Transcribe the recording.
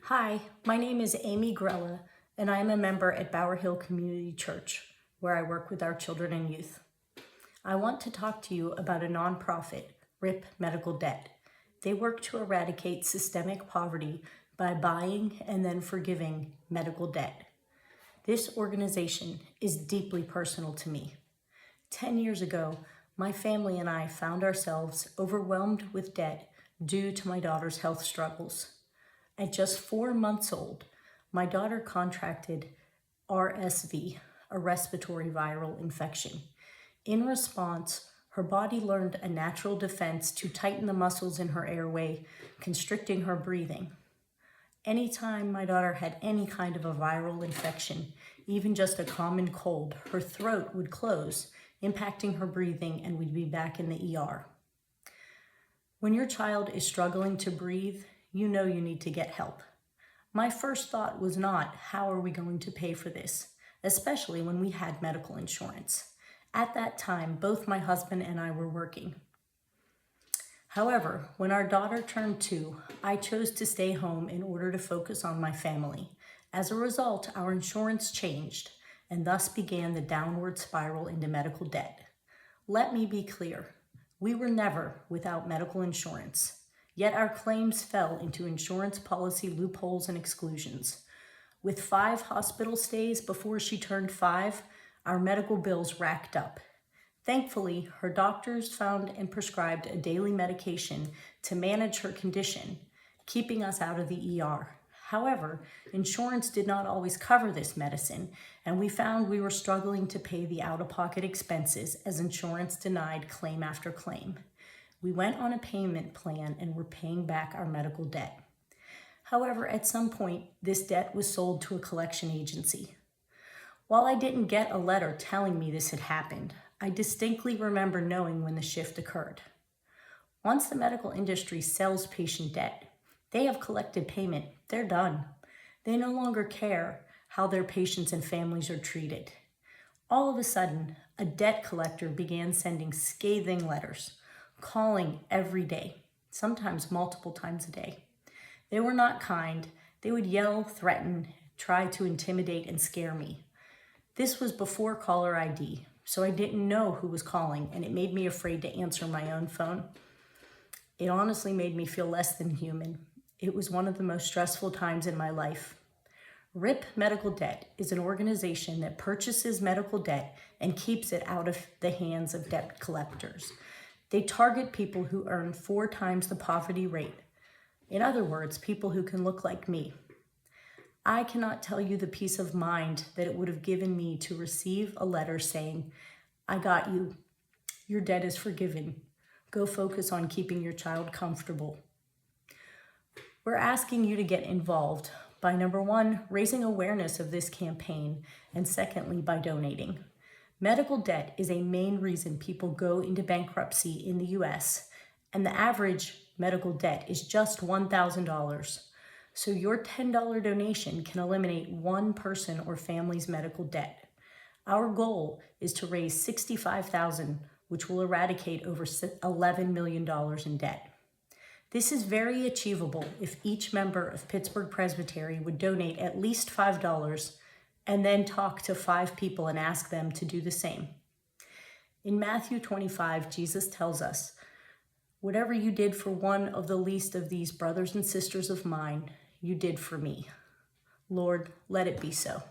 Hi, my name is Amy Grella, and I am a member at Bower Hill Community Church, where I work with our children and youth. I want to talk to you about a nonprofit, RIP Medical Debt. They work to eradicate systemic poverty by buying and then forgiving medical debt. This organization is deeply personal to me. 10 years ago, my family and I found ourselves overwhelmed with debt due to my daughter's health struggles. At just 4 months old, my daughter contracted RSV, a respiratory viral infection. In response, her body learned a natural defense to tighten the muscles in her airway, constricting her breathing. Anytime my daughter had any kind of a viral infection, even just a common cold, her throat would close, impacting her breathing, and we'd be back in the ER. When your child is struggling to breathe, you know you need to get help. My first thought was not, how are we going to pay for this? Especially when we had medical insurance. At that time, both my husband and I were working. However, when our daughter turned 2, I chose to stay home in order to focus on my family. As a result, our insurance changed, and thus began the downward spiral into medical debt. Let me be clear, we were never without medical insurance. Yet our claims fell into insurance policy loopholes and exclusions. With 5 hospital stays before she turned 5, our medical bills racked up. Thankfully, her doctors found and prescribed a daily medication to manage her condition, keeping us out of the ER. However, insurance did not always cover this medicine, and we found we were struggling to pay the out-of-pocket expenses as insurance denied claim after claim. We went on a payment plan and were paying back our medical debt. However, at some point, this debt was sold to a collection agency. While I didn't get a letter telling me this had happened, I distinctly remember knowing when the shift occurred. Once the medical industry sells patient debt, they have collected payment, they're done. They no longer care how their patients and families are treated. All of a sudden, a debt collector began sending scathing letters, calling every day, sometimes multiple times a day. They were not kind. They would yell, threaten, try to intimidate and scare me. This was before caller ID, so I didn't know who was calling, and it made me afraid to answer my own phone. It honestly made me feel less than human. It was one of the most stressful times in my life. RIP Medical Debt is an organization that purchases medical debt and keeps it out of the hands of debt collectors. They target people who earn 4 times the poverty rate. In other words, people who can look like me. I cannot tell you the peace of mind that it would have given me to receive a letter saying, I got you. Your debt is forgiven. Go focus on keeping your child comfortable. We're asking you to get involved by, number 1, raising awareness of this campaign, and secondly, by donating. Medical debt is a main reason people go into bankruptcy in the US, and the average medical debt is just $1,000. So your $10 donation can eliminate one person or family's medical debt. Our goal is to raise $65,000, which will eradicate over $11 million in debt. This is very achievable if each member of Pittsburgh Presbyterian would donate at least $5 and then talk to 5 people and ask them to do the same. In Matthew 25, Jesus tells us, whatever you did for one of the least of these brothers and sisters of mine, you did for me. Lord, let it be so.